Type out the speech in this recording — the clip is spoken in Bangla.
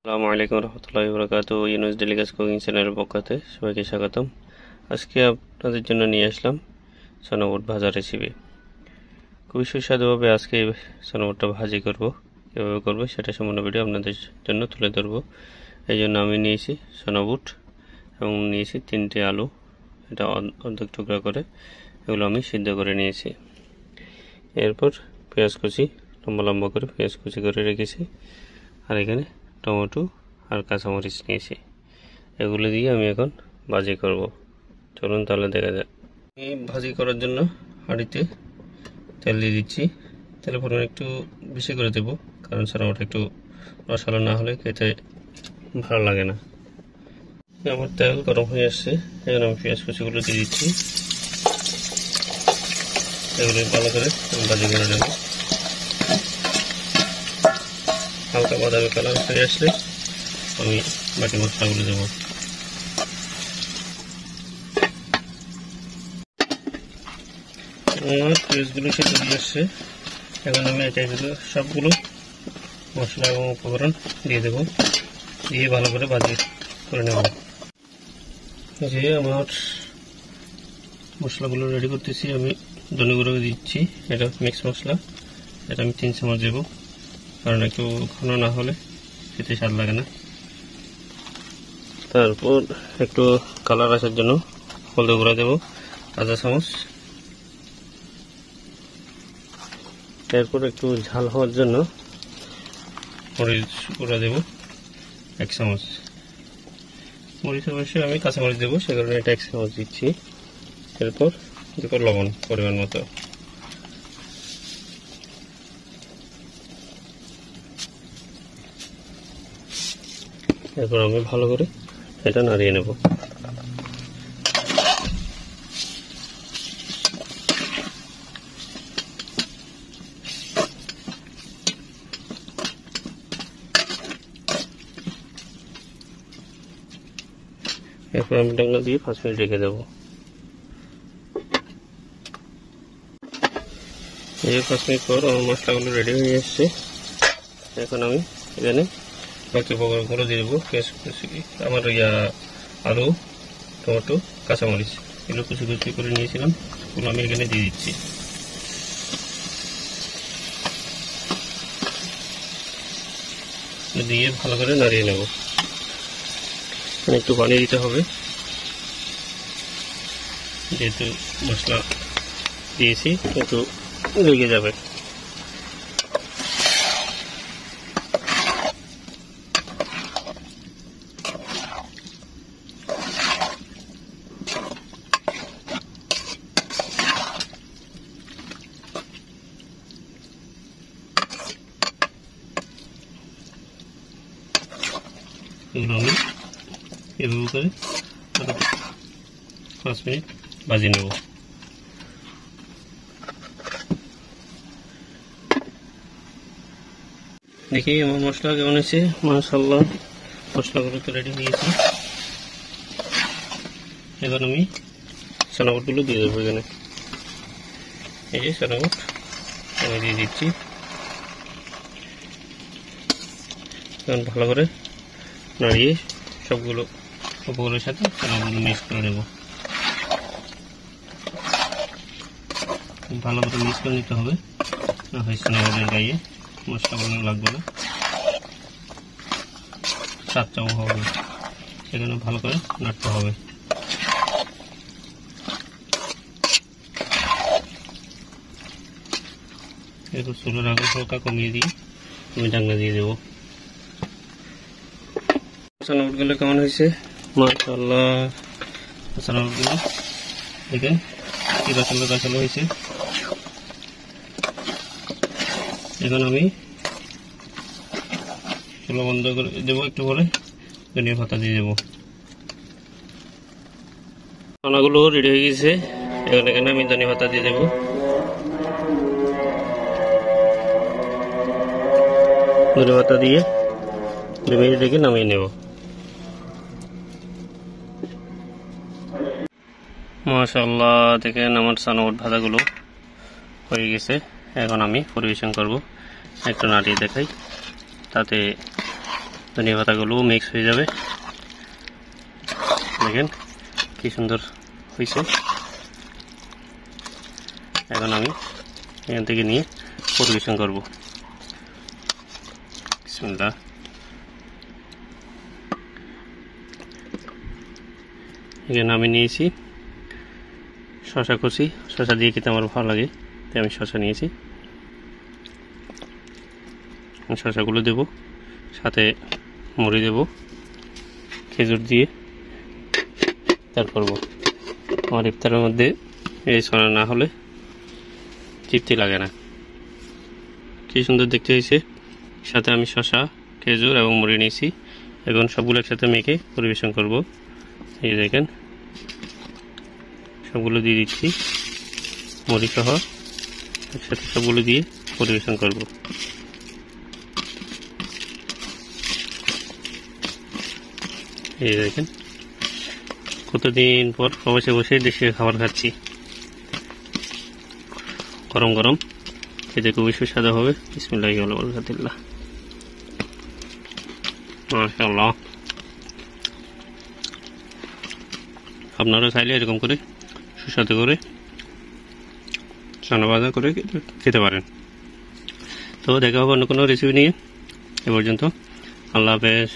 আসসালামু আলাইকুম রহমতুল্লাহি ওয়া বারাকাতুহু। ইউনুস ডেলিগাস কুকিং চ্যানেলের পক্ষ থেকে সবাইকে স্বাগতম। আজকে আপনাদের জন্য নিয়ে আসলাম সনাবুট ভাজা রেসিপি। খুবই সুস্বাদুভাবে আজকে এই সনাবুটটা ভাজি করব। কীভাবে করবো সেটা সম্পূর্ণ ভিডিও আপনাদের জন্য তুলে ধরবো। এই জন্য আমি নিয়েছি সনাবুট এবং নিয়েছি 3টি আলু, এটা অর্ধেক টুকরা করে এগুলো আমি সিদ্ধ করে নিয়েছি। এরপর পেঁয়াজ কুচি লম্বা লম্বা করে পেঁয়াজ কুচি করে রেখেছি, আর এখানে টমেটো আর কাঁচামরিচ নিয়েছি। এগুলো দিয়ে আমি এখন ভাজি করব। চলুন তাহলে দেখা যাক। আমি ভাজি করার জন্য হাঁড়িতে তেল দিয়ে দিচ্ছি। তেলের পরিমাণ একটু বেশি করে দেব, কারণ সনাবুটটা একটু রসালো না হলে খেতে ভালো লাগে না। আমার তেল গরম হয়ে আসছে, এখন আমি পেঁয়াজ কুচিগুলো দিয়ে দিচ্ছি। এগুলো ভালো করে ভাজি করে নেব। হালকা বাদামি কালার হয়ে আসলে আমি বাকি মশলাগুলো দেবো। আমার পেঁয়াজগুলো সেদ্ধ দিয়ে আসছে, এখন আমি একে একে সবগুলো মশলা এবং উপকরণ দিয়ে দেবো, দিয়ে ভালো করে ভাজি করে নেব। যে আমার মশলাগুলো রেডি করতেছি, আমি ধনে গুঁড়ো দিচ্ছি, এটা মিক্স মশলা, এটা আমি 3 চামচ দেবো, কারণ একটু ঘন না হলে খেতে স্বাদ লাগে না। তারপর একটু কালার আসার জন্য হলদে গুঁড়া দেবো আধা চামচ। এরপর একটু ঝাল হওয়ার জন্য মরিচ গুঁড়া দেবো 1 চামচ। মরিচ অবশ্যই আমি কাঁচামরিচ দেবো, সে কারণে এটা 1 চামচ দিচ্ছি। এরপর লবণ পরিমাণ মতো। এরপর আমি ভালো করে এটা নাড়িয়ে নেব। এরপর আমি ঢাকনা দিয়ে 5 মিনিট রেখে দেবো। এই 5 মিনিট পর আমার মশলাগুলো রেডি হয়ে এসছে। এখন আমি এখানে বাকি উপকরণগুলো দিয়ে দেবো। আমার আলু, টমেটো, কাঁচামরিচ এগুলো কুচি কুচি করে নিয়েছিলাম, এগুলো আমি এখানে দিয়ে দিচ্ছি। দিয়ে ভালো করে নাড়িয়ে নেব। একটু পানি দিতে হবে, যেহেতু মশলা দিয়েছি একটু লেগে যাবে। এগুলো আমি এভাবে করে 5 মিনিট ভাজি নেব। দেখি আমার মশলা কেমন হয়েছে। মাশাআল্লাহ, মশলাগুলো তো রেডি হয়েছে। এবার আমি সনাবুটগুলো দিয়ে দেবো এখানে। এই যে সনাবুট আমি দিয়ে দিচ্ছি। এখন ভালো করে নাড়িয়ে সবগুলো উপকরণের সাথে সনাবুটগুলো মিক্স করে নেব। ভালো করে মিক্স করে নিতে হবে, না হয় সনাবুটের গায়ে মশলাগুলো লাগবে না, স্বাদটাও হবে। সেখানে ভালো করে নাড়তে হবে। এরপর চুলের আগুন হালকা কমিয়ে দিয়ে আমি ঢাকনা দিয়ে দেবো। সনাবুটগুলো কেমন হয়েছে? মাশাআল্লাহ, সনাবুটগুলো দেখেন কি রসালো হয়েছে। এখন আমি চুলা বন্ধ করে দেবো, একটু পরে ধনিয়া পাতা দিয়ে দেবো। খানাগুলো রেডি হয়ে গেছে, এখন এখানে আমি ধনিয়া পাতা দিয়ে দেবো। ধনিয়া পাতা দিয়ে 2 মিনিট রেখে নামিয়ে নেব। মাশাআল্লাহ, দেখেন আমার সনাবুট ভাজাগুলো হয়ে গেছে। এখন আমি পরিবেশন করব। একটু নাড়িয়ে দেখাই, তাতে ধনিয়া পাতাগুলো মিক্স হয়ে যাবে। দেখেন কি সুন্দর হয়েছে। এখন আমি এখান থেকে নিয়ে পরিবেশন করব। বিসমিল্লাহ। এখানে আমি নিয়েছি শসা কুচি। শসা দিয়ে খেতে আমার ভালো লাগে, তাই আমি শসা নিয়েছি। শসাগুলো দেব, সাথে মুড়ি দেব, খেজুর দিয়ে ইফতার করব। আমার ইফতারের মধ্যে এই সোনা না হলে তৃপ্তি লাগে না। কি সুন্দর দেখতে হয়েছে। সাথে আমি শসা, খেজুর এবং মুড়ি নিয়েছি। এখন সবগুলো একসাথে মেখে পরিবেশন করব। এই দেখেন সবগুলো দিয়ে দিচ্ছি, মুড়ি সহ একসাথে সবগুলো দিয়ে পরিবেশন করব। এই দেখেন কতদিন পর প্রবাসে বসে দেশে খাবার খাচ্ছি। গরম গরম খেতে খুবই সুস্বাদু হবে। বিসমিল্লাহি ওয়া বারাকাতুল্লাহ। মাশাআল্লাহ। আপনারা চাইলে এরকম করে সুস্বাদু করে চানা ভাজা করে খেতে পারেন। তো দেখা হবে অন্য কোনো রেসিপি নিয়ে। এ পর্যন্ত আল্লাহ হাফেজ।